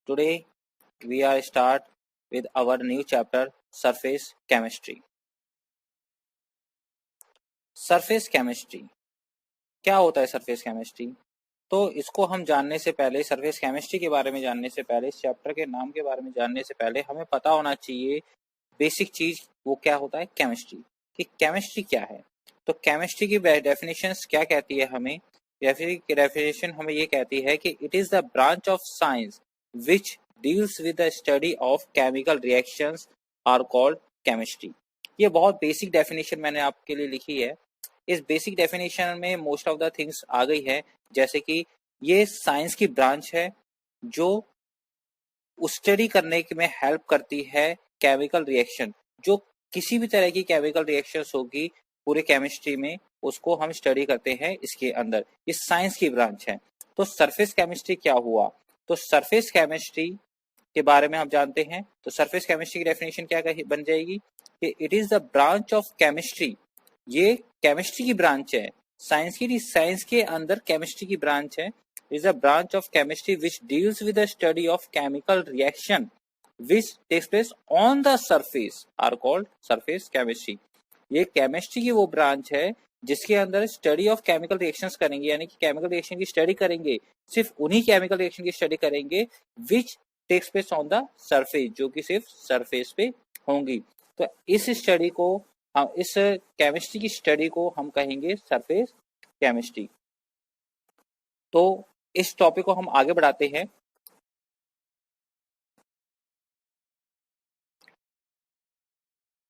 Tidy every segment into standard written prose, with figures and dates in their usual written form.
Today we are start with our new chapter, surface chemistry. Surface chemistry क्या होता है? Surface chemistry तो इसको हम जानने से पहले, सरफेस केमिस्ट्री के बारे में जानने से पहले, इस चैप्टर के नाम के बारे में जानने से पहले हमें पता होना चाहिए बेसिक चीज वो क्या होता है, केमिस्ट्री। कि केमिस्ट्री क्या है। तो केमिस्ट्री की डेफिनेशंस क्या कहती है हमें? डेफिनेशन हमें ये कहती है कि it is the branch of science which deals with the study of chemical reactions are called chemistry. ये बहुत बेसिक डेफिनेशन मैंने आपके लिए लिखी है। इस बेसिक डेफिनेशन में मोस्ट ऑफ द थिंग्स आ गई है, जैसे कि ये साइंस की ब्रांच है जो स्टडी करने में हेल्प करती है केमिकल रिएक्शन। जो किसी भी तरह की केमिकल रिएक्शंस होगी पूरे केमिस्ट्री में, उसको हम स्टडी करते हैं इसके अंदर। ये साइंस की ब्रांच है। तो सरफेस केमिस्ट्री क्या हुआ? तो सरफेस केमिस्ट्री के बारे में हम जानते हैं। तो सरफेस केमिस्ट्री की डेफिनेशन क्या बन जाएगी कि it is the branch of chemistry. ये केमिस्ट्री की ब्रांच है, साइंस के अंदर केमिस्ट्री की ब्रांच है। is a branch of chemistry which deals with the study of chemical reaction which takes place on the surface are called surface chemistry. ये chemistry की वो ब्रांच है जिसके अंदर स्टडी ऑफ केमिकल रिएक्शंस करेंगे, यानी कि केमिकल रिएक्शन की स्टडी करेंगे। सिर्फ उन्हीं केमिकल रिएक्शन की स्टडी करेंगे which takes place on the surface, जो कि सिर्फ सरफेस पे होंगी। तो इस स्टडी को हम, इस केमिस्ट्री की स्टडी को हम कहेंगे सरफेस केमिस्ट्री। तो इस टॉपिक को हम आगे बढ़ाते हैं।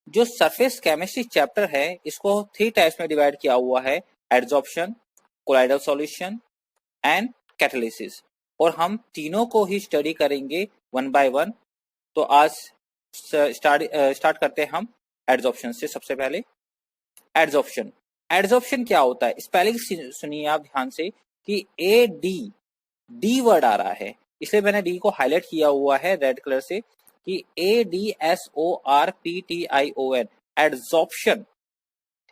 जो सरफेस केमिस्ट्री चैप्टर है इसको 3 टाइप्स में डिवाइड किया हुआ है, adsorption, colloidal solution and catalysis. और हम तीनों को ही स्टडी करेंगे वन बाय वन। तो आज स्टार्ट करते हैं हम एडजॉर्प्शन से। सबसे पहले एडजॉर्प्शन क्या होता है? स्पेलिंग सुनिए आप ध्यान से कि डी वर्ड आ रहा है, इसलिए मैंने डी को हाईलाइट किया हुआ है रेड कलर से कि ADSORPTION, एडजॉर्प्शन।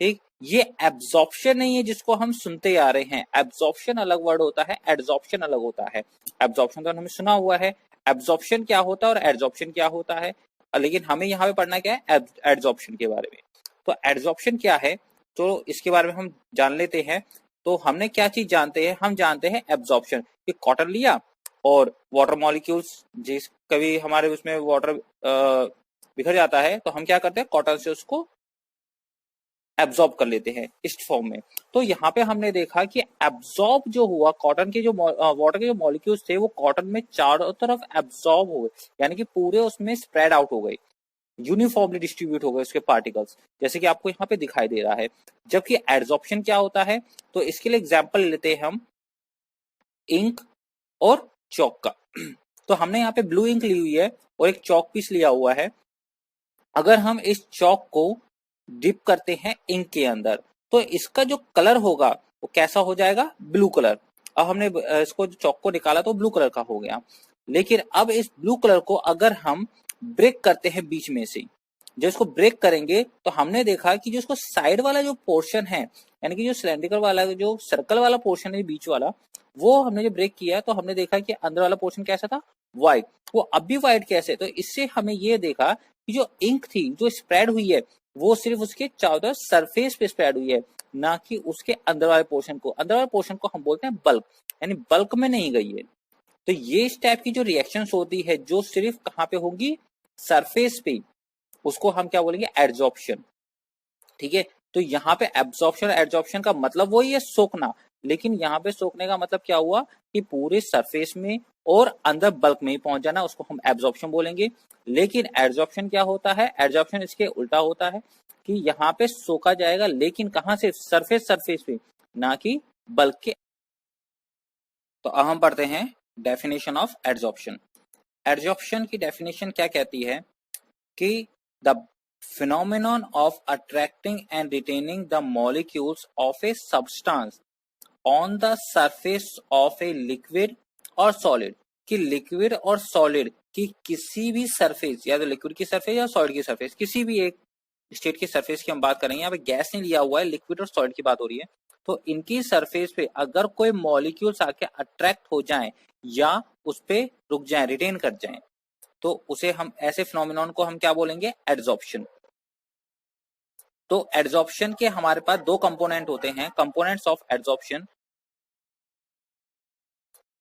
ठीक, ये एब्जॉर्प्शन नहीं है जिसको हम सुनते आ रहे हैं। एब्जॉर्प्शन अलग वर्ड होता है, एडजॉर्प्शन अलग होता है। एब्जॉर्प्शन तो हमने सुना हुआ है, एब्जॉर्प्शन क्या होता है और एडजॉर्प्शन क्या होता है, लेकिन हमें यहाँ पे पढ़ना क्या है, एडजॉर्प्शन के बारे में। तो एडजॉर्प्शन क्या है तो इसके बारे में हम जान लेते हैं। तो हमने क्या चीज जानते हैं? हम जानते हैं एब्जॉर्प्शन कि कॉटन लिया और वाटर मॉलिक्यूल्स, जिस कभी हमारे उसमें वाटर बिखर जाता है तो हम क्या करते हैं, कॉटन से उसको एब्जॉर्ब कर लेते हैं इस फॉर्म में। तो यहाँ पे हमने देखा कि एब्जॉर्ब जो हुआ, कॉटन के जो वाटर के जो मॉलिक्यूल्स थे वो कॉटन में चारों तरफ एब्जॉर्ब हो गए, यानी कि पूरे उसमें स्प्रेड आउट हो गए, यूनिफॉर्मली डिस्ट्रीब्यूट हो गए उसके पार्टिकल्स, जैसे कि आपको यहाँ पे दिखाई दे रहा है। जबकि एडजॉर्प्शन क्या होता है तो इसके लिए एग्जांपल लेते हैं हम इंक और चौक का। तो हमने यहाँ पे ब्लू इंक ली हुई है और एक चौक पीस लिया हुआ है। अगर हम इस चौक को डिप करते हैं इंक के अंदर तो इसका जो कलर होगा वो कैसा हो जाएगा, ब्लू कलर। अब हमने इसको चौक को निकाला तो ब्लू कलर का हो गया। लेकिन अब इस ब्लू कलर को अगर हम ब्रेक करते हैं बीच में से, जब इसको ब्रेक करेंगे तो हमने देखा कि जो इसको साइड वाला जो पोर्शन है, यानी कि जो सिलेंड्रिकल वाला जो सर्कल वाला पोर्शन है बीच वाला, वो हमने जो ब्रेक किया तो हमने देखा कि अंदर वाला पोर्शन कैसा था, व्हाइट। वो अब भी व्हाइट कैसे? तो इससे हमें ये देखा कि जो इंक थी जो स्प्रेड हुई है वो सिर्फ उसके चारों तरफ सरफेस पे स्प्रेड हुई है, ना कि उसके अंदर वाले पोर्शन को। अंदर वाले पोर्शन को हम बोलते हैं बल्क, यानी बल्क में नहीं गई है। तो ये इस टाइप की जो रिएक्शंस होती है जो सिर्फ कहाँ पे होंगी, सरफेस पे, उसको हम क्या बोलेंगे, एडजॉर्प्शन। ठीक है, तो यहाँ पे एब्जॉर्प्शन एडजॉर्प्शन का मतलब वही है, सोखना। लेकिन यहाँ पे सोखने का मतलब क्या हुआ कि पूरे सरफेस में और अंदर बल्क में ही पहुंच जाना, उसको हम एब्जॉर्प्शन बोलेंगे। लेकिन एडजॉर्प्शन क्या होता है, एडजॉर्प्शन इसके उल्टा होता है कि यहाँ पे सोखा जाएगा, लेकिन कहाँ से, सरफेस पे, ना कि बल्क के। तो अब हम पढ़ते हैं डेफिनेशन ऑफ एडजॉर्प्शन। एडजॉर्प्शन की डेफिनेशन क्या कहती है कि the phenomenon of attracting and retaining the molecules of a substance on the surface of a liquid or solid, कि लिक्विड और सॉलिड की किसी भी सरफेस, या तो लिक्विड की सरफेस या सॉलिड की सरफेस, किसी भी एक स्टेट की सरफेस की हम बात करेंगे। यहाँ पे गैस नहीं लिया हुआ है, लिक्विड और सॉलिड की बात हो रही है। तो इनकी सरफेस पे अगर कोई मॉलिक्यूल्स आके अट्रैक्ट हो जाएं या उस पे रुक जाएं, रिटेन कर जाएं, तो उसे हम ऐसे फिनोमिनॉन को हम क्या बोलेंगे? एड्सॉर्प्शन। तो एड्सॉर्प्शन के हमारे पास दो कंपोनेंट होते हैं, components of adsorption,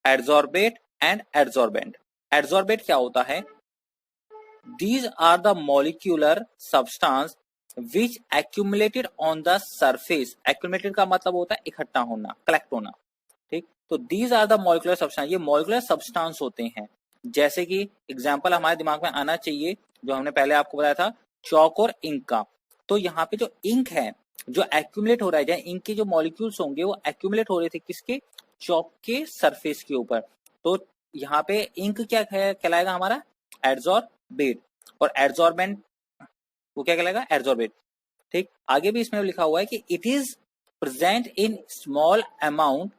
adsorbate and adsorbent. Adsorbate क्या होता है? These are the molecular substance which accumulated on the surface। accumulated का मतलब होता है इकट्ठा होना, कलेक्ट होना, ठीक। तो these are the molecular substance, ये molecular substance होते हैं। जैसे कि एग्जाम्पल हमारे दिमाग में आना चाहिए जो हमने पहले आपको बताया था, चौक और इंक का। तो यहाँ पे जो इंक है जो एक्यूमुलेट हो रहा है, जहाँ इंक के जो मॉलिक्यूल्स होंगे वो एक्यूमुलेट हो रहे थे किसके? चौक के सरफेस के ऊपर। तो यहाँ पे इंक क्या कहलाएगा? हमारा एड्सॉर्बेट। और एड्सॉर्बेंट वो क्या कहलाएगा? एड्सॉर्बेट, ठीक। आगे भी इसमें लिखा हुआ है कि it is present in small amount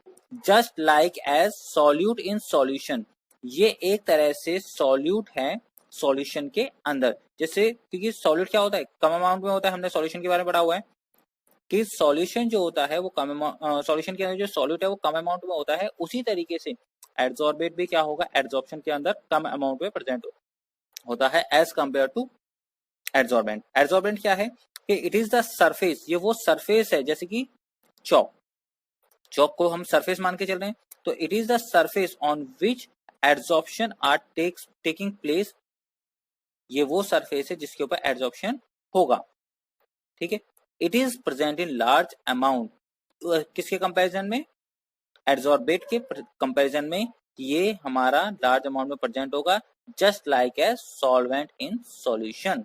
just like as solute in solution. ये एक तरह से सॉल्यूट है सॉल्यूशन के अंदर। जैसे क्योंकि सॉल्यूट क्या होता है? कम अमाउंट में होता है। हमने सॉल्यूशन के बारे में पढ़ा हुआ है कि सॉल्यूशन जो होता है वो कम सॉल्यूशन के अंदर जो सॉल्यूट है वो कम अमाउंट में होता है। उसी तरीके से एड्सॉर्बेट भी क्या होगा? एड्सॉर्प्शन के अंदर कम अमाउंट में प्रेजेंट होता है as compare to adsorbent. Adsorbent क्या है कि इट इज द सरफेस, ये वो सरफेस है, जैसे कि चौक, चौक को हम सरफेस मान के चल रहे हैं, तो it is the surface on which adsorption are taking place. ये वो सरफेस है जिसके ऊपर एड्सॉर्प्शन होगा, ठीक है। It is present in large amount, किसके कंपैरिजन में? एड्सॉर्बेट के कंपैरिजन में ये हमारा लार्ज अमाउंट में प्रेजेंट होगा, just like a solvent in solution.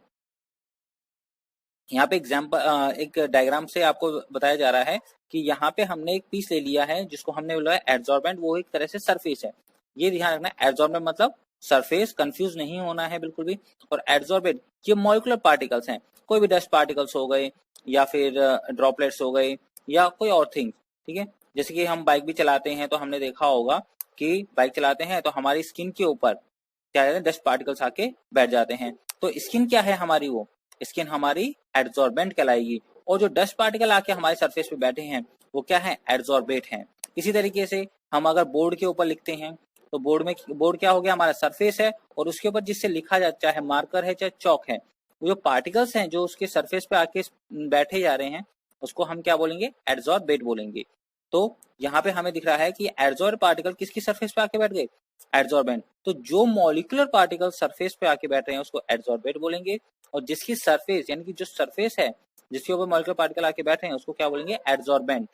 यहाँ पे एग्जाम्पल एक डायग्राम से आपको बताया जा रहा है कि यहाँ पे हमने एक पीस ले लिया है जिसको हमने बोला है एड्सॉर्बेंट, वो एक तरह से सरफेस है। ये ध्यान रखना, एड्सॉर्बेंट मतलब सरफेस, कंफ्यूज नहीं होना है बिल्कुल भी। और एड्सॉर्बेंट ये मॉलिक्यूलर पार्टिकल्स हैं, कोई भी डस्ट पार्टिकल्स हो गए या फिर ड्रॉपलेट्स हो गए या कोई और थिंग, ठीक है। जैसे कि हम बाइक भी चलाते हैं तो हमने देखा होगा कि बाइक चलाते हैं तो हमारी स्किन के ऊपर क्या है? डस्ट पार्टिकल्स आके बैठ जाते हैं। तो स्किन क्या है हमारी? वो स्किन हमारी एड्सॉर्बेंट कहलाएगी। और जो डस्ट पार्टिकल आके हमारे सरफेस पे बैठे हैं वो क्या है? एड्सॉर्बेट हैं। इसी तरीके से हम अगर बोर्ड के ऊपर लिखते हैं तो बोर्ड क्या हो गया? हमारा सरफेस है, और उसके ऊपर जिससे लिखा जाता है, चाहे मार्कर है चाहे चौक है, वो जो पार्टिकल्स हैं जो उसके सरफेस पे आके बैठे जा रहे हैं उसको हम क्या बोलेंगे? एड्सॉर्बेट बोलेंगे। तो यहाँ पे हमें दिख रहा है कि एड्सॉर्ब पार्टिकल किसकी सरफेस पे आके बैठ गए? एड्सॉर्बेंट। तो जो मॉलिक्यूलर पार्टिकल सरफेस पे आके बैठ रहे हैं उसको एड्सॉर्बेट बोलेंगे, और जिसकी सरफेस यानी कि जो सरफेस है जिसके ऊपर मॉलिक्यूलर पार्टिकल आके बैठ रहे हैं उसको क्या बोलेंगे? एड्सॉर्बेंट।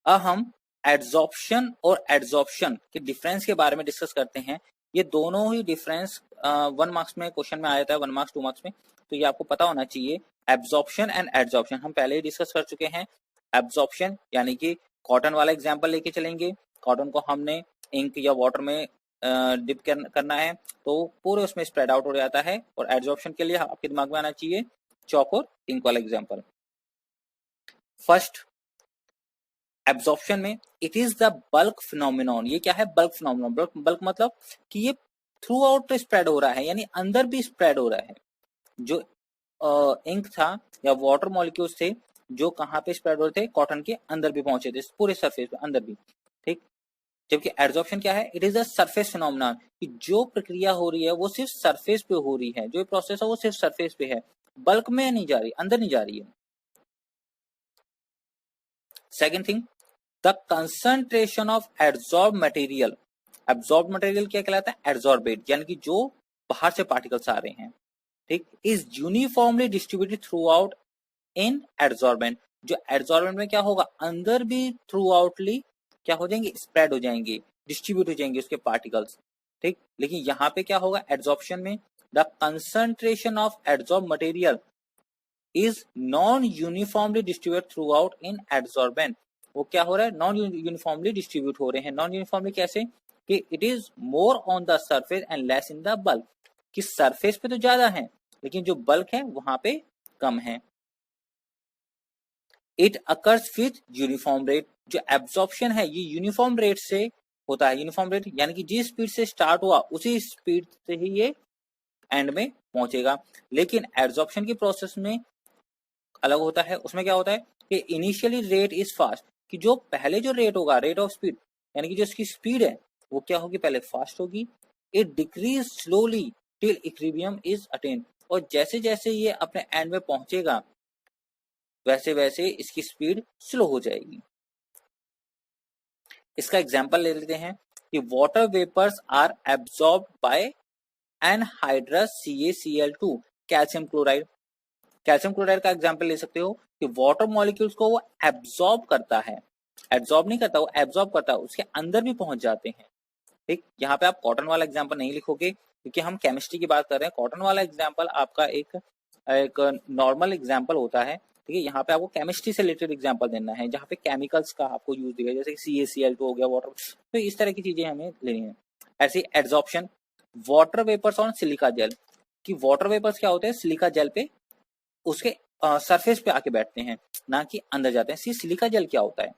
अब हम एड्सॉर्प्शन और एड्सॉर्प्शन के डिफरेंस के बारे में डिस्कस करते हैं। ये दोनों ही डिफरेंस 1 मार्क्स में क्वेश्चन में आ जाता है, 1 मार्क्स 2 मार्क्स में, तो ये आपको पता होना चाहिए। एब्जॉर्प्शन एंड एड्सॉर्प्शन हम पहले ही डिस्कस कर चुके हैं। एब्जॉर्प्शन यानी कि कॉटन वाला एग्जाम्पल लेके चलेंगे, कॉटन को हमने इंक या वाटर में डिप करना है तो पूरे उसमें स्प्रेड आउट हो जाता है। और एड्सॉर्प्शन के लिए आपके दिमाग में आना चाहिए चौक और इंक वाला एग्जाम्पल। फर्स्ट एब्जॉर्प्शन में it is the bulk phenomenon. ये क्या है? Bulk phenomenon. बल्क मतलब कि ये थ्रू आउट स्प्रेड हो रहा है, यानी अंदर भी स्प्रेड हो रहा है। जो इंक था या वाटर मॉलिक्यूल्स थे जो कहाँ पे स्प्रेड हो रहे थे? कॉटन के अंदर भी पहुंचे थे, पूरे सरफेस पे अंदर भी, ठीक। जबकि एड्सॉर्प्शन क्या है? It is the surface phenomenon, कि जो प्रक्रिया हो रही है वो सिर्फ सरफेस पे हो रही है, जो प्रोसेस है वो सिर्फ सरफेस पे है, बल्क में नहीं जा रही, अंदर नहीं जा रही है। Second thing, the concentration of adsorb material. Absorb material क्या कहलाता है? एड्सॉर्बेट, यानी कि जो बाहर से पार्टिकल्स आ रहे हैं, ठीक, is uniformly distributed through out in adsorbent. जो एड्सॉर्बेंट में क्या होगा? अंदर भी थ्रू आउटली क्या हो जाएंगे? स्प्रेड हो जाएंगे, डिस्ट्रीब्यूट हो जाएंगे उसके पार्टिकल्स, ठीक। लेकिन यहाँ पे क्या होगा? एड्सॉर्प्शन में the concentration of adsorb material is non uniformly distribute through out in adsorbent. वो क्या हो रहा है? नॉन यूनिफॉर्मली डिस्ट्रीब्यूट हो रहे हैं। नॉन यूनिफॉर्मली कैसे? कि it is more on the surface and less in the bulk, कि सरफेस पे तो ज्यादा है लेकिन जो बल्क है वहां पे कम है। It occurs with uniform rate. जो एब्जॉर्प्शन है ये यूनिफॉर्म रेट से होता है। यूनिफॉर्म रेट यानी कि जिस स्पीड से स्टार्ट हुआ उसी स्पीड से ही ये एंड में पहुंचेगा। लेकिन एब्जॉर्प्शन की प्रोसेस में अलग होता है। उसमें क्या होता है कि इनिशियली रेट इज फास्ट, कि जो पहले जो रेट होगा, रेट ऑफ स्पीड, यानी कि जो इसकी स्पीड है वो क्या होगी, पहले फास्ट होगी। It decrease slowly till equilibrium is attend, और जैसे जैसे ये अपने एंड में पहुंचेगा वैसे वैसे इसकी स्पीड स्लो हो जाएगी। इसका एग्जांपल ले लेते हैं कि water vapours are absorbed by anhydrous CaCl2 calcium chloride. Calcium chloride का एग्जांपल ले सकते हो कि वाटर मॉलिक्यूल्स को वो एब्सॉर्ब करता है, एब्सॉर्ब नहीं करता, वो एब्सॉर्ब करता है, उसके अंदर भी पहुंच जाते हैं। ठीक, यहाँ पे आप कॉटन वाला एग्जांपल नहीं लिखोगे क्योंकि हम केमिस्ट्री की बात कर रहे हैं। कॉटन वाला एग्जांपल आपका एक नॉर्मल एग्जांपल होता है। ठीक है, यहाँ पे आपको केमिस्ट्री से रिलेटेड एग्जांपल देना है जहाँ पे केमिकल्स का आपको यूज दिया, जैसे CaCl2 हो गया, वाटर, तो इस तरह की चीजें हमें लेनी है। ऐसे adsorption, water vapours on silica gel, कि वाटर वेपर्स क्या होते हैं, सिलिका जेल पे उसके सरफेस पे आके बैठते हैं, ना कि अंदर जाते हैं। सिलिका जेल क्या होता है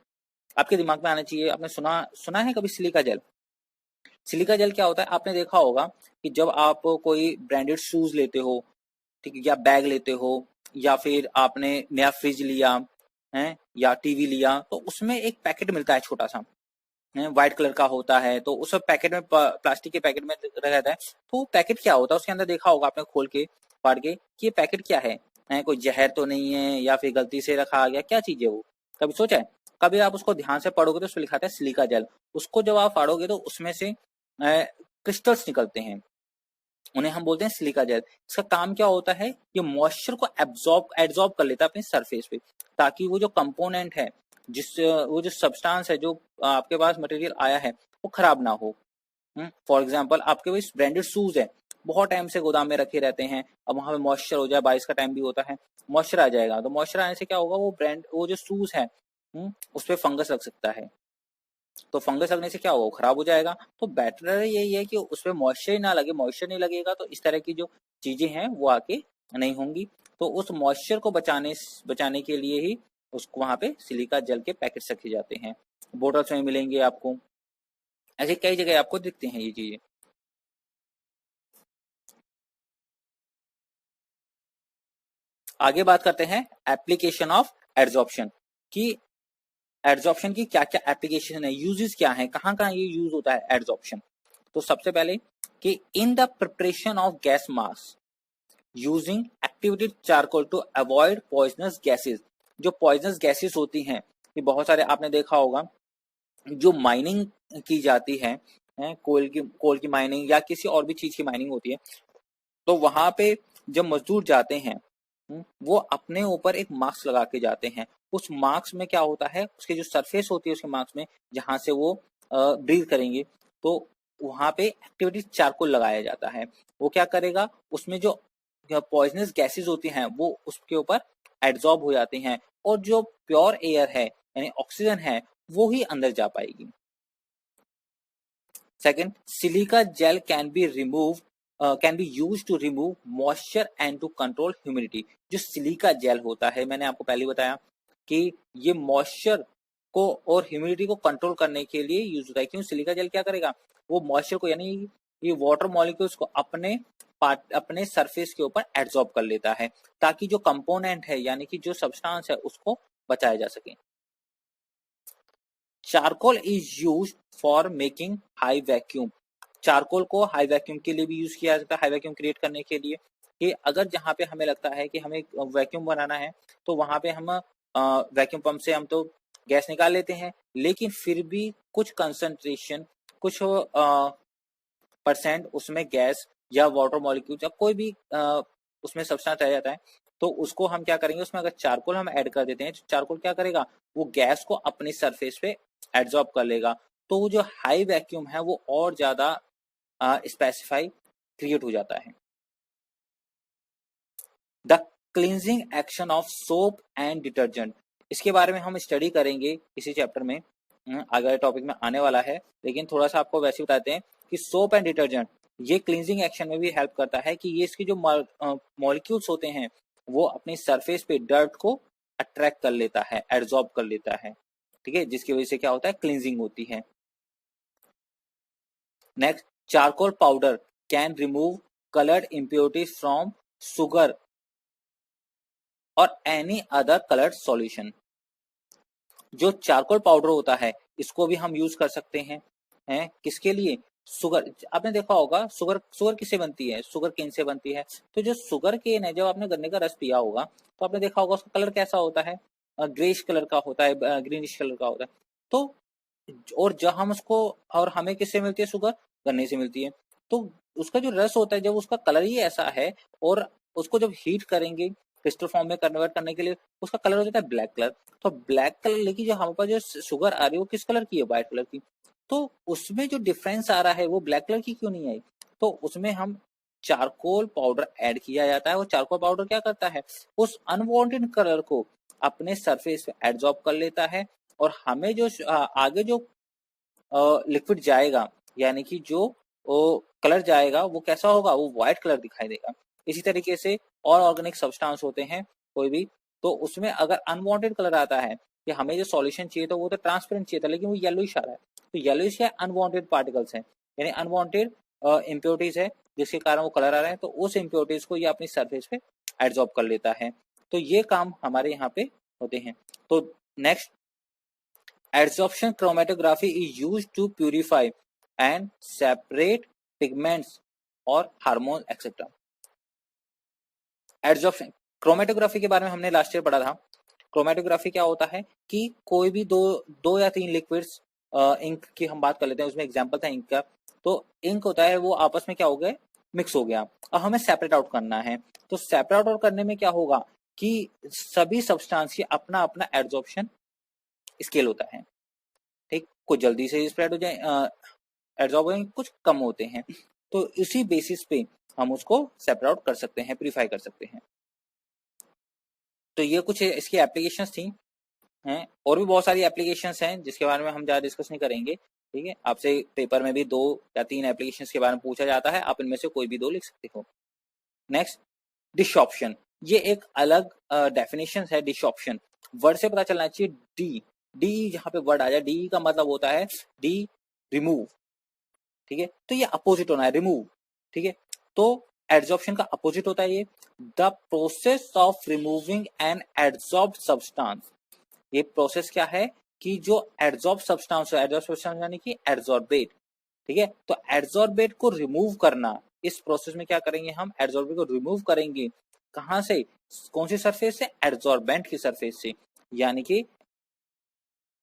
आपके दिमाग में आना चाहिए। आपने सुना है कभी सिलिका जेल? सिलिका जेल क्या होता है, आपने देखा होगा कि जब आप कोई ब्रांडेड शूज लेते हो, ठीक है, या बैग लेते हो, या फिर आपने नया फ्रिज लिया है या टीवी लिया, तो उसमें एक पैकेट मिलता है छोटा सा, व्हाइट कलर का होता है। तो उस पैकेट में, प्लास्टिक के पैकेट में रहता है। तो पैकेट क्या होता है, उसके अंदर देखा होगा आपने खोल के फाड़ के कि ये पैकेट क्या है, कोई जहर तो नहीं है या फिर गलती से रखा आ गया, क्या चीज है वो, कभी सोचा है? कभी आप उसको ध्यान से पढ़ोगे तो उसमें लिखा था सिलिका जेल। उसको जब आप फाड़ोगे तो उसमें से क्रिस्टल्स निकलते हैं, उन्हें हम बोलते हैं सिलिका जेल। इसका काम क्या होता है, ये मॉइस्चर को एब्जॉर्ब कर लेता है अपने सरफेस पे, ताकि वो जो कंपोनेंट है, वो जो सब्सटेंस है, जो आपके पास मटेरियल आया है, वो खराब ना हो। फॉर एग्जाम्पल आपके पास ब्रांडेड शूज है, बहुत टाइम से गोदाम में रखे रहते हैं, अब वहां पे मॉइस्चर हो जाए, बारिश का टाइम भी होता है, मॉइस्चर आ जाएगा, तो मॉइस्चर आने से क्या होगा, वो जो शूज है उस पर फंगस लग सकता है। तो फंगस लगने से क्या होगा, वो खराब हो जाएगा। तो बेटर यही है कि उसमें मॉइस्चर ही ना लगे, मॉइस्चर नहीं लगेगा तो इस तरह की जो चीजें हैं वो आके नहीं होंगी। तो उस मॉइस्चर को बचाने के लिए ही उसको वहां पे सिलिका जेल के पैकेट्स रखे जाते हैं। बोटल्स में मिलेंगे आपको, ऐसे कई जगह आपको दिखते हैं ये चीजें। आगे बात करते हैं एप्लीकेशन ऑफ एड्सॉर्प्शन की। एड्सॉर्प्शन की क्या क्या एप्लीकेशन है, यूजेस क्या है, कहाँ कहाँ ये यूज होता है एड्सॉर्प्शन। तो सबसे पहले कि in the preparation of gas mask using activated charcoal to avoid poisonous gases. जो पॉइजनस गैसेस होती हैं, ये बहुत सारे आपने देखा होगा, जो माइनिंग की जाती है, कोल की माइनिंग या किसी और भी चीज की माइनिंग होती है, तो वहां पे जब मजदूर जाते हैं, वो अपने ऊपर एक मास्क लगा के जाते हैं। उस मास्क में क्या होता है, उसके जो सरफेस होती है उसके मास्क में, जहां से वो ब्रीथ करेंगे, तो वहां पे एक्टिवेटेड चारकोल लगाया जाता है। वो क्या करेगा, उसमें जो पॉइजनस गैसेस होती हैं वो उसके ऊपर एब्जॉर्ब हो जाती हैं, और जो प्योर एयर है यानी ऑक्सीजन है वो ही अंदर जा पाएगी। Second, silica gel can be use to remove moisture and to control humidity. जो सिलिका जेल होता है, मैंने आपको पहले बताया कि ये मॉइस्चर को और ह्यूमिडिटी को कंट्रोल करने के लिए यूज होता है। क्यों, सिलिका जेल क्या करेगा, वो मॉइस्चर को यानी ये वाटर मॉलिक्यूल्स को अपने सरफेस के ऊपर एब्जॉर्ब कर लेता है, ताकि जो कंपोनेंट है यानी कि जो सब्सटेंस है उसको बचाया जा सके। Charcoal is use for making high vacuum. Charcoal को हाई वैक्यूम के लिए भी यूज किया जाता है, हाई वैक्यूम क्रिएट करने के लिए, कि अगर जहां पे हमें लगता है कि हमें वैक्यूम बनाना है, तो वहां पे हम वैक्यूम पंप से हम तो गैस निकाल लेते हैं, लेकिन फिर भी कुछ कंसंट्रेशन, कुछ परसेंट उसमें गैस या वाटर मॉलिक्यूल या कोई भी उसमें सब्सटेंस रह जाता है, तो उसको हम क्या करेंगे, उसमें अगर चारकोल हम ऐड कर देते हैं, तो चारकोल क्या करेगा, वो गैस को अपनी सरफेस पे एब्जॉर्ब कर लेगा। तो वो जो हाई वैक्यूम है वो और ज्यादा स्पेसिफाई क्रिएट हो जाता है। The cleansing action of soap and detergent, इसके बारे में हम स्टडी करेंगे इसी चैप्टर में, अगले टॉपिक में आने वाला है, लेकिन थोड़ा सा आपको वैसे बताते हैं कि सोप एंड डिटर्जेंट ये क्लींजिंग एक्शन में भी हेल्प करता है, कि ये इसके जो मॉलिक्यूल्स होते हैं वो अपनी सरफेस पे डर्ट को अट्रैक्ट कर लेता है, एब्जॉर्ब कर लेता है, ठीक है, जिसकी वजह से क्या होता है, क्लींजिंग होती है। Next, charcoal powder can remove coloured impurities from sugar और एनी अदर कलर्ड सॉल्यूशन। जो चारकोल पाउडर होता है इसको भी हम यूज कर सकते हैं किसके लिए? शुगर। आपने देखा होगा शुगर शुगर किससे बनती है? शुगर केन से बनती है। तो जो शुगर केन है, जब आपने गन्ने का रस पिया होगा तो आपने देखा होगा उसका कलर कैसा होता है? ग्रेइश कलर का होता है, ग्रीनिश कलर का होता है। तो और जब हम उसको, और हमें किससे मिलती है शुगर? गन्ने से मिलती है। तो उसका जो रस होता है, जब उसका कलर ही ऐसा है और उसको जब हीट करेंगे क्रिस्टल फॉर्म में कन्वर्ट करने के लिए, उसका कलर हो जाता है ब्लैक कलर। तो ब्लैक कलर, लेकिन जो हमारे पास जो शुगर आ रही है वो किस कलर की है? व्हाइट कलर की। तो उसमें जो डिफरेंस आ रहा है वो ब्लैक कलर की क्यों नहीं आई? तो उसमें हम चारकोल पाउडर ऐड किया जाता है। और चारकोल पाउडर क्या करता है? उस अनवांटेड कलर को अपने सरफेस पे एब्जॉर्ब कर लेता है और हमें जो आगे जो लिक्विड जाएगा, यानी कि जो कलर जाएगा वो कैसा होगा? वो व्हाइट कलर दिखाई देगा। इसी तरीके से और ऑर्गेनिक सब्सटेंस होते हैं कोई भी, तो उसमें अगर अनवांटेड कलर आता है कि हमें जो सॉल्यूशन चाहिए था वो तो ट्रांसपेरेंट चाहिए था, लेकिन वो येलोइश आ रहा है, तो येलोइश क्या? अनवांटेड पार्टिकल्स हैं, यानी अनवांटेड इम्प्योरिटीज है जिसके कारण वो कलर आ रहे हैं। तो उस इम्प्योरिटीज को ये अपनी सरफेस पे एब्जॉर्ब कर लेता है। तो ये काम हमारे यहाँ पे होते हैं। तो next, adsorption chromatography is used to purify and separate pigments or hormones etc. Adsorption chromatography के बारे में हमने लास्ट ईयर पढ़ा था। क्रोमेटोग्राफी क्या होता है कि कोई भी दो या तीन लिक्विड्स, इंक की हम बात कर लेते हैं, उसमें एग्जांपल था इंक का। तो इंक होता है वो आपस में क्या हो गए? मिक्स हो गया। अब हमें सेपरेट आउट करना है। तो सेपरेट आउट करने में क्या होगा कि सभी सब्सटेंस की अपना अपना एड्सॉर्प्शन स्केल होता है। ठीक, कुछ जल्दी से स्प्रेड हो जाए, एब्जॉर्ब हो जाएंगे, कुछ कम होते हैं। तो इसी बेसिस पे हम उसको सेपरेट आउट कर सकते हैं, प्यूरिफाई कर सकते हैं। तो ये कुछ इसकी एप्लीकेशंस थी हैं। और भी बहुत सारी एप्लीकेशंस हैं जिसके बारे में हम ज़्यादा डिस्कस नहीं करेंगे। ठीक है, आपसे पेपर में भी 2 या 3 एप्लीकेशंस के बारे में पूछा जाता है, आप इनमें से कोई भी 2 लिख सकते हो। Next, desorption. ये एक अलग डेफिनेशन है। डिसऑप्शन वर्ड से पता चलना चाहिए। डी जहाँ पे वर्ड आ जाए, डी का मतलब होता है डी रिमूव। ठीक है, तो ये अपोजिट होना है, रिमूव। ठीक है, तो एड्सॉर्प्शन का अपोजिट होता है ये the process of removing an adsorbed substance. ये प्रोसेस क्या है कि जो एड्सॉर्ब सब्सटेंस है, एड्सॉर्ब सब्सटेंस यानी कि एड्सॉर्बेट। ठीक है, तो एड्सॉर्बेट को रिमूव करना, इस प्रोसेस में क्या करेंगे? हम एड्सॉर्बेट को रिमूव करेंगे। कहां से? कौन सी सरफेस से? एड्सॉर्बेंट की सरफेस से। यानी कि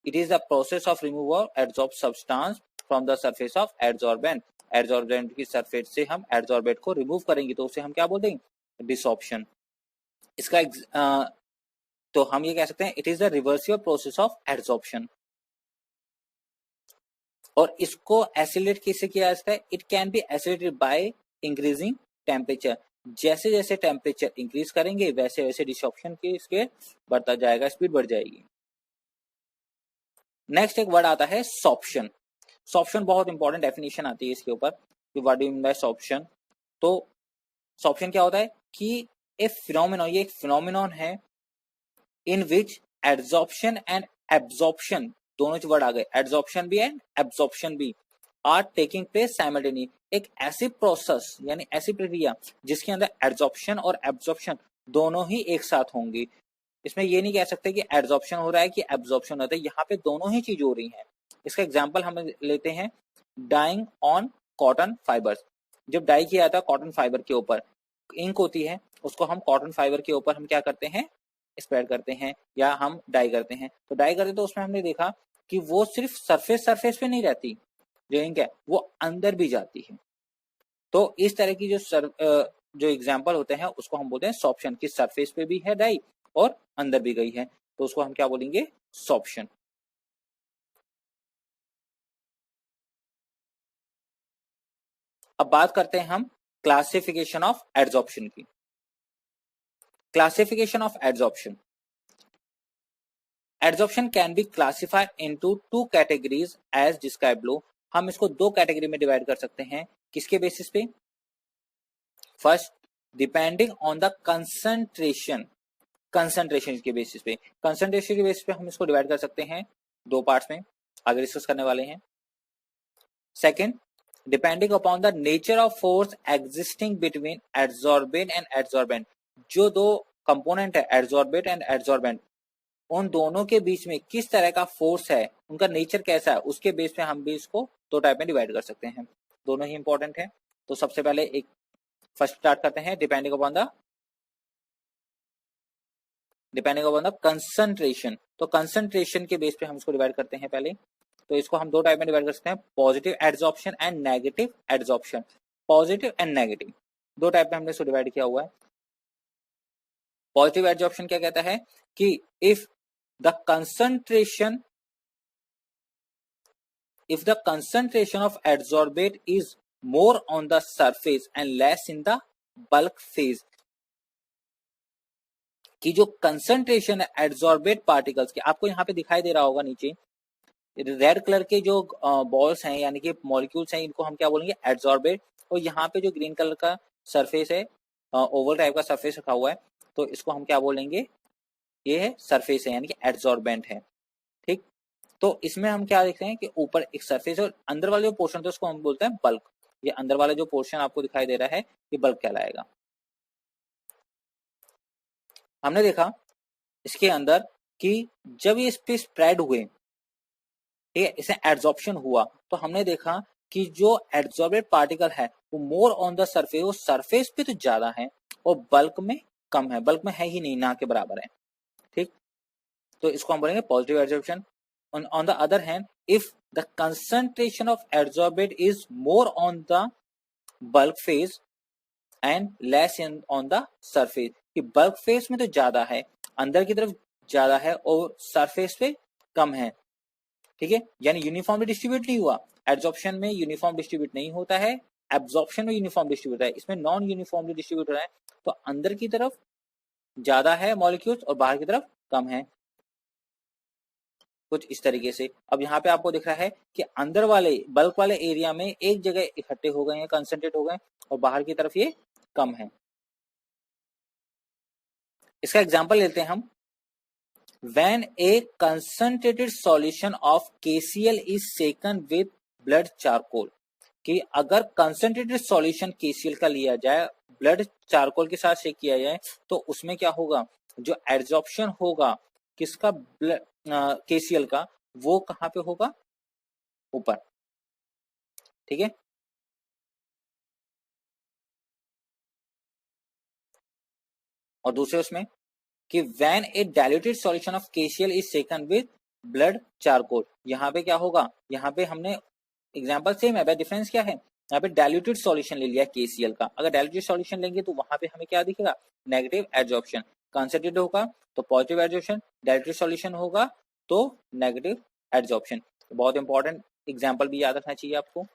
it is the process of removal of adsorbed substance from the surface of adsorbent। Adsorbent की सरफेस से हम एड्सॉर्बेंट को रिमूव करेंगे तो उसे हम क्या बोल देंगे? डिसऑप्शन। इसका तो हम ये कह सकते हैं it is the reversible process of adsorption. और इसको एसिलेट कैसे किया जाता है? It can be acylated by increasing temperature. जैसे जैसे टेम्परेचर इंक्रीज करेंगे वैसे वैसे डिसऑप्शन की स्केल बढ़ता जाएगा, स्पीड बढ़ जाएगी। नेक्स्ट एक वर्ड आता है सॉप्शन। सॉप्शन बहुत इंपॉर्टेंट डेफिनेशन आती है इसके ऊपर कि what do you mean by sorption. तो सॉप्शन क्या होता है कि ए फिनोमेनॉन, ये एक फिनोमेनॉन है इन विच एड्सॉर्प्शन एंड एब्जॉर्प्शन, दोनों जो वर्ड आ गए, एड्सॉर्प्शन भी एंड एब्जॉर्प्शन भी, आर टेकिंग प्लेस साइमल्टेनियसली। एक ऐसी प्रोसेस यानी ऐसी प्रक्रिया जिसके अंदर एड्सॉर्प्शन और एब्जॉर्प्शन दोनों ही एक साथ होंगी। इसमें ये नहीं कह सकते कि एड्सॉर्प्शन हो रहा है कि एब्जॉर्प्शन होता है, यहाँ पे दोनों ही चीज हो रही हैं। इसका एग्जांपल हम लेते हैं डाइंग ऑन कॉटन फाइबर्स। जब डाई किया जाता है कॉटन फाइबर के ऊपर, इंक होती है, उसको हम कॉटन फाइबर के ऊपर हम क्या करते हैं? स्प्रेड करते हैं या हम डाई करते हैं। तो डाई करते तो उसमें हमने देखा कि वो सिर्फ सरफेस पे नहीं रहती, जो इंक है वो अंदर भी जाती है। तो इस तरह की जो एग्जाम्पल होते हैं उसको हम बोलते हैं सॉप्शन, की सरफेस पे भी है डाई और अंदर भी गई है, तो उसको हम क्या बोलेंगे? सॉप्शन। अब बात करते हैं हम क्लासिफिकेशन ऑफ एड्सॉर्प्शन की। Classification of adsorption. Adsorption can be classified into 2 categories as described below. हम इसको 2 कैटेगरी में डिवाइड कर सकते हैं। किसके बेसिस पे? First, depending on the concentration. Concentration के बेसिस पे, कंसंट्रेशन के बेसिस पे हम इसको डिवाइड कर सकते हैं 2 पार्ट्स में, आगे डिस्कस करने वाले हैं। Second, depending upon the nature of force existing between adsorbent and adsorbent. जो दो कंपोनेंट है एड्सॉर्बेट एंड एड्सॉर्बेंट, उन दोनों के बीच में किस तरह का फोर्स है, उनका नेचर कैसा है, उसके बेस पे हम भी इसको दो टाइप में डिवाइड कर सकते हैं। दोनों ही इंपॉर्टेंट है। तो सबसे पहले एक फर्स्ट स्टार्ट करते हैं, डिपेंडिंग अपॉन द कंसंट्रेशन। तो कंसंट्रेशन के बेस पे हम इसको डिवाइड करते हैं पहले। तो इसको हम दो टाइप में डिवाइड कर सकते हैं, positive adsorption and negative adsorption. Positive and negative दो टाइप में हमने इसको डिवाइड किया हुआ है। पॉजिटिव एड्सॉर्प्शन क्या कहता है कि if the concentration of adsorbate is more on the surface and less in the bulk phase, कि जो कंसंट्रेशन है एड्सॉर्बेट पार्टिकल्स के, आपको यहाँ पे दिखाई दे रहा होगा नीचे रेड कलर के जो बॉल्स हैं यानी कि मॉलिक्यूल्स हैं, इनको हम क्या बोलेंगे एड्सॉर्बेट। और यहाँ पे जो ग्रीन कलर का सरफेस है, ओवल टाइप का सरफेस रखा हुआ है, तो इसको हम क्या बोलेंगे, ये है सरफेस है यानी कि एड्सॉर्बेंट है। ठीक, तो इसमें हम क्या देखते हैं कि ऊपर एक सरफेस है और अंदर वाला जो पोर्शन था उसको हम बोलते हैं बल्क। ये अंदर वाला जो पोर्शन आपको दिखाई दे रहा है ये बल्क कहलाएगा। हमने देखा इसके अंदर कि जब ये इस पे स्प्रेड हुए, ठीक है, इसे एड्सॉर्प्शन हुआ, तो हमने देखा कि जो एड्सॉर्बेड पार्टिकल है वो मोर ऑन द सरफेस, वो सरफेस पे तो ज्यादा है और बल्क में कम है, बल्क में है ही नहीं, ना के बराबर है। ठीक, तो इसको हम बोलेंगे positive adsorption. On the other hand, if the concentration of adsorbate is more on the bulk phase and less on the surface, कि bulk phase में तो ज्यादा है, अंदर की तरफ ज्यादा है और सरफेस पे कम है। ठीक है, यानी यूनिफॉर्मली डिस्ट्रीब्यूट नहीं हुआ। एड्सॉर्प्शन में यूनिफॉर्म डिस्ट्रीब्यूट नहीं होता है, एब्जॉर्प्शन में यूनिफॉर्म डिस्ट्रीब्यूट है, इसमें नॉन यूनिफॉर्मली डिस्ट्रीब्यूट हो रहा है। तो अंदर की तरफ ज्यादा है मॉलिक्यूल्स और बाहर की तरफ कम है, कुछ इस तरीके से। अब यहाँ पे आपको दिख रहा है कि अंदर वाले बल्क वाले एरिया में एक जगह इकट्ठे हो गए हैं, कंसंट्रेट हो गए, और बाहर की तरफ ये कम है। इसका एग्जांपल लेते हैं हम। When a concentrated solution of KCl is shaken with blood charcoal, कि अगर कंसंट्रेटेड सॉल्यूशन KCl का लिया जाए, ब्लड चारकोल के साथ शेक किया जाए, तो उसमें क्या होगा, जो एड्सॉर्प्शन होगा किसका, KCl का, वो कहां पे होगा, ऊपर। ठीक है, और दूसरे उसमें कि when a diluted solution of KCl is shaken with blood charcoal, यहाँ पे क्या होगा, यहाँ पे हमने एग्जांपल सेम है, डिफरेंस क्या है, यहाँ पे डाइल्यूटेड सॉल्यूशन ले लिया KCl का। अगर डाइल्यूटेड सॉल्यूशन लेंगे तो वहां पे हमें क्या दिखेगा, नेगेटिव एड्सॉर्प्शन। कंसंट्रेटेड होगा तो पॉजिटिव एड्सॉर्प्शन, डाइल्यूटेड सॉल्यूशन होगा तो नेगेटिव एड्सॉर्प्शन। बहुत इंपॉर्टेंट एग्जांपल भी याद रखना चाहिए आपको।